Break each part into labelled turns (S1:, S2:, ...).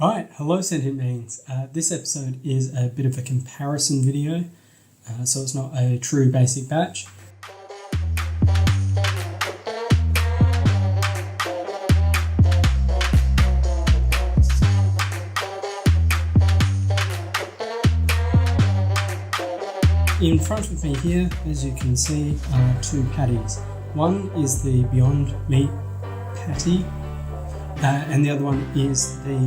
S1: Right, hello sentient beings. This episode is a bit of a comparison video, so it's not a true basic batch. In front of me here, as you can see, are two patties. One is the Beyond Meat patty, and the other one is the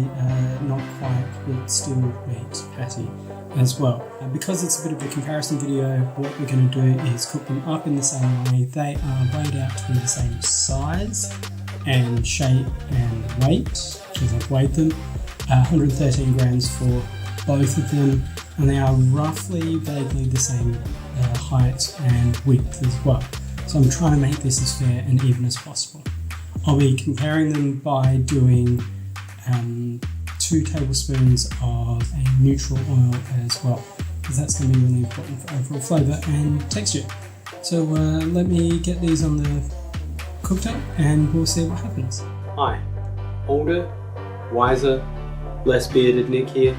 S1: not quite but still meat patty as well. Because it's a bit of a comparison video, what we're going to do is cook them up in the same way. They are weighed out to be the same size and shape and weight, because I've weighed them. 113 grams for both of them, and they are roughly vaguely the same height and width as well. So I'm trying to make this as fair and even as possible. I'll be comparing them by doing 2 tablespoons of a neutral oil as well, because that's going to be really important for overall flavour and texture. So let me get these on the cooktop and we'll see what happens. Hi, older, wiser, less bearded Nick here.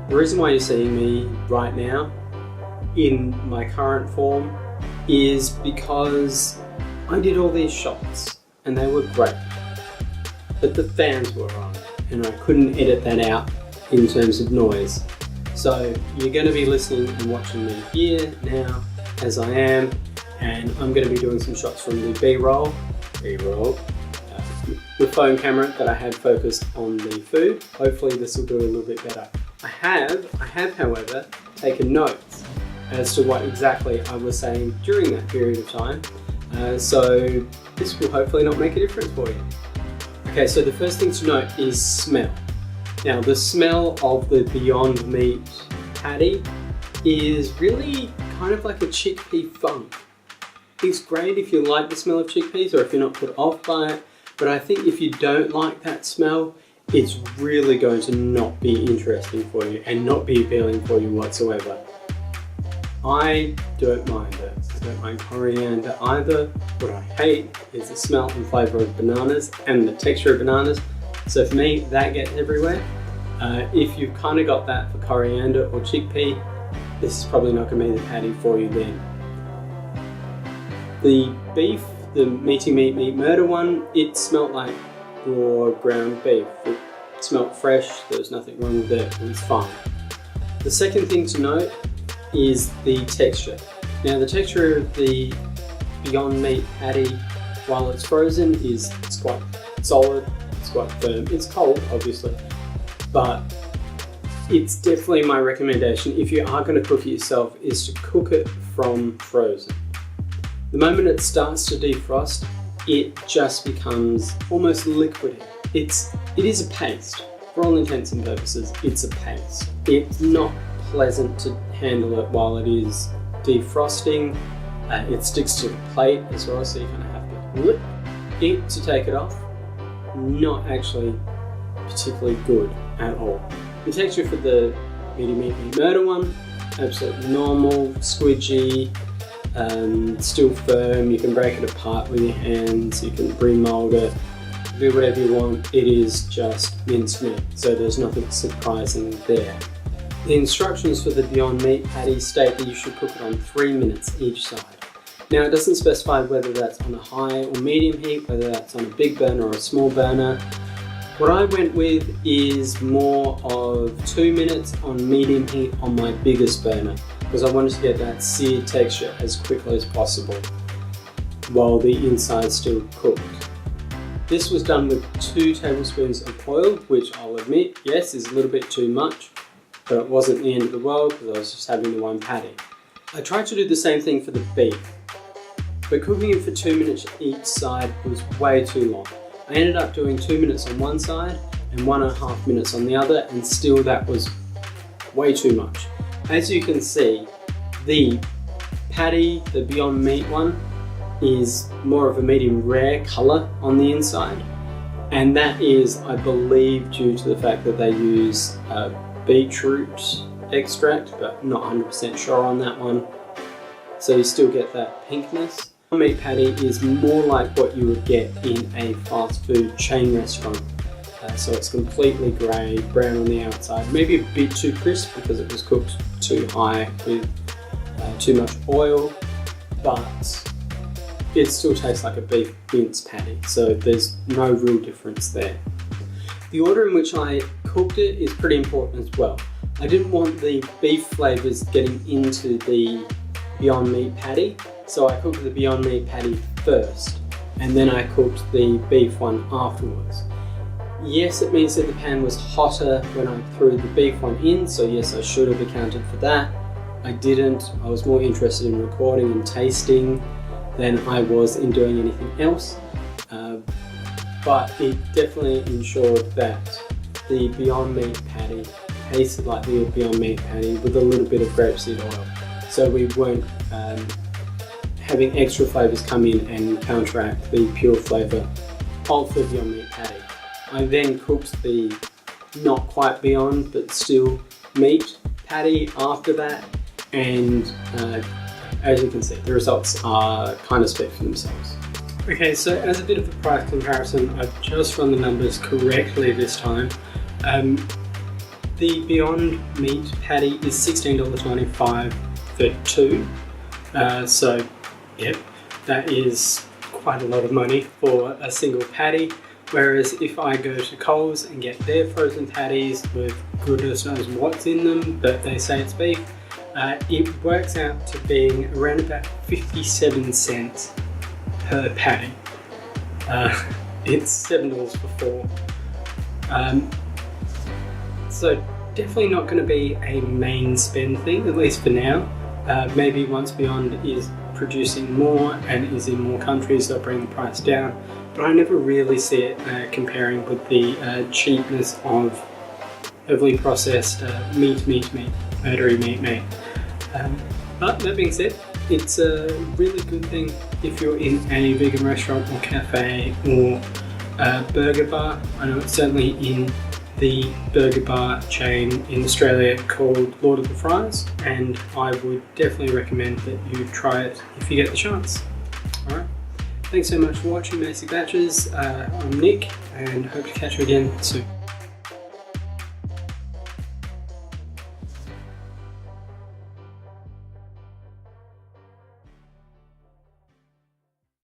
S1: The reason why you're seeing me right now in my current form is because I did all these shots and they were great, but the fans were on and I couldn't edit that out in terms of noise. So you're going to be listening and watching me here now as I am, and I'm going to be doing some shots from the B-roll, the phone camera that I had focused on the food. Hopefully this will do a little bit better. I have however taken notes as to what exactly I was saying during that period of time, so this will hopefully not make a difference for you. Okay, so the first thing to note is smell. Now the smell of the Beyond Meat patty is really kind of like a chickpea funk. It's great if you like the smell of chickpeas or if you're not put off by it, but I think if you don't like that smell, it's really going to not be interesting for you and not be appealing for you whatsoever. I don't mind it. I don't mind coriander either. What I hate is the smell and flavour of bananas and the texture of bananas. So for me, that gets everywhere. If you've kind of got that for coriander or chickpea, this is probably not going to be the patty for you then. The beef, the meaty meat murder one, it smelled like raw ground beef. It smelled fresh, there was nothing wrong with it, it was fine. The second thing to note is the texture. Now the texture of the Beyond Meat patty, while it's frozen, it's quite solid, it's quite firm. It's cold obviously, but it's definitely my recommendation if you are going to cook it yourself is to cook it from frozen. The moment it starts to defrost, it just becomes almost liquidy. It is a paste. For all intents and purposes, it's a paste. It's not pleasant to handle it while it is defrosting. It sticks to the plate as well, so you kind of have to whip it to take it off. Not actually particularly good at all. The texture for the meaty meat murder one, absolutely normal, squidgy, still firm. You can break it apart with your hands, you can remold it, do whatever you want. It is just minced meat, so there's nothing surprising there. The instructions for the Beyond Meat patty state that you should cook it on 3 minutes each side. Now it doesn't specify whether that's on a high or medium heat, whether that's on a big burner or a small burner. What I went with is more of 2 minutes on medium heat on my biggest burner, because I wanted to get that seared texture as quickly as possible while the inside's still cooked. This was done with 2 tablespoons of oil, which I'll admit, yes, is a little bit too much, but it wasn't the end of the world because I was just having the one patty. I tried to do the same thing for the beef, but cooking it for 2 minutes each side was way too long. I ended up doing 2 minutes on one side and 1.5 minutes on the other, and still that was way too much. As you can see, the patty, the Beyond Meat one, is more of a medium rare colour on the inside, and that is, I believe, due to the fact that they use beetroot extract, but not 100% sure on that one. So you still get that pinkness. Meat patty is more like what you would get in a fast food chain restaurant. so it's completely grey, brown on the outside, maybe a bit too crisp because it was cooked too high with too much oil, but it still tastes like a beef mince patty, so there's no real difference there. The order in which I cooked it is pretty important as well. I didn't want the beef flavours getting into the Beyond Meat patty, so I cooked the Beyond Meat patty first, and then I cooked the beef one afterwards. Yes, it means that the pan was hotter when I threw the beef one in, so yes, I should have accounted for that. I didn't. I was more interested in recording and tasting than I was in doing anything else, but it definitely ensured that the Beyond Meat patty tasted like the Beyond Meat patty with a little bit of grapeseed oil, so we weren't having extra flavours come in and counteract the pure flavour of the Beyond Meat patty. I then cooked the not quite Beyond but still meat patty after that, and as you can see, the results are kind of speak for themselves. Okay, so as a bit of a price comparison, I've just run the numbers correctly this time. The Beyond Meat patty is $16.95 for two. So, yep, that is quite a lot of money for a single patty. Whereas if I go to Coles and get their frozen patties with goodness knows what's in them, but they say it's beef, it works out to being around about 57 cents per patty. It's $7 for four. So definitely not going to be a main spend thing, at least for now. Maybe once Beyond is producing more and is in more countries, they'll bring the price down. But I never really see it comparing with the cheapness of heavily processed murdery meat. But that being said, it's a really good thing if you're in a vegan restaurant or cafe or burger bar. I know it's certainly in the burger bar chain in Australia called Lord of the Fries, and I would definitely recommend that you try it if you get the chance. Alright, thanks so much for watching Basic Batches. I'm Nick, and hope to catch you again soon.